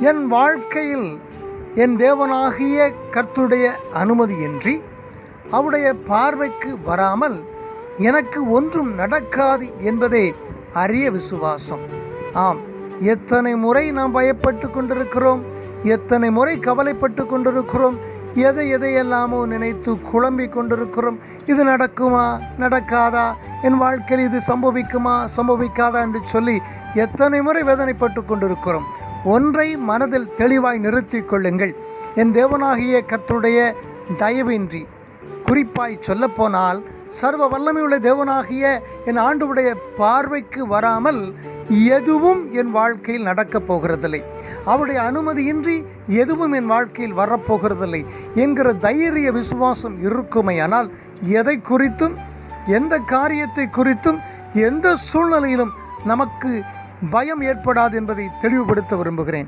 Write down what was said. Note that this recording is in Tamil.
என் வாழ்க்கையில் என் தேவனாகிய கர்த்தருடைய அனுமதியின்றி அவருடைய பார்வைக்கு வராமல் எனக்கு ஒன்றும் நடக்காது என்பதே அரிய விசுவாசம். ஆம், எத்தனை முறை நாம் பயப்பட்டு கொண்டிருக்கிறோம், எத்தனை முறை கவலைப்பட்டு கொண்டிருக்கிறோம், எதையெல்லாமோ நினைத்து குழம்பிக் கொண்டிருக்கிறோம். இது நடக்குமா, நடக்காதா, என் வாழ்க்கையில் இது சம்பவிக்குமா, சம்பவிக்காதா என்று சொல்லி எத்தனை முறை வேதனைப்பட்டு கொண்டிருக்கிறோம். ஒன்றை மனதில் தெளிவாய் நிறுத்தி கொள்ளுங்கள். என் தேவனாகிய கர்த்தருடைய தயவின்றி, குறிப்பாய் சொல்லப்போனால் சர்வ வல்லமையுள்ள தேவனாகிய என் ஆண்டவருடைய பார்வைக்கு வராமல் எதுவும் என் வாழ்க்கையில் நடக்கப் போகிறதில்லை, அவருடைய அனுமதியின்றி எதுவும் என் வாழ்க்கையில் வரப்போகிறதில்லை என்கிற தைரிய விசுவாசம் இருக்குமையானால் எதை குறித்தும், எந்த காரியத்தை குறித்தும், எந்த சூழ்நிலையிலும் நமக்கு பயம் ஏற்படாது என்பதை தெளிவுபடுத்த விரும்புகிறேன்.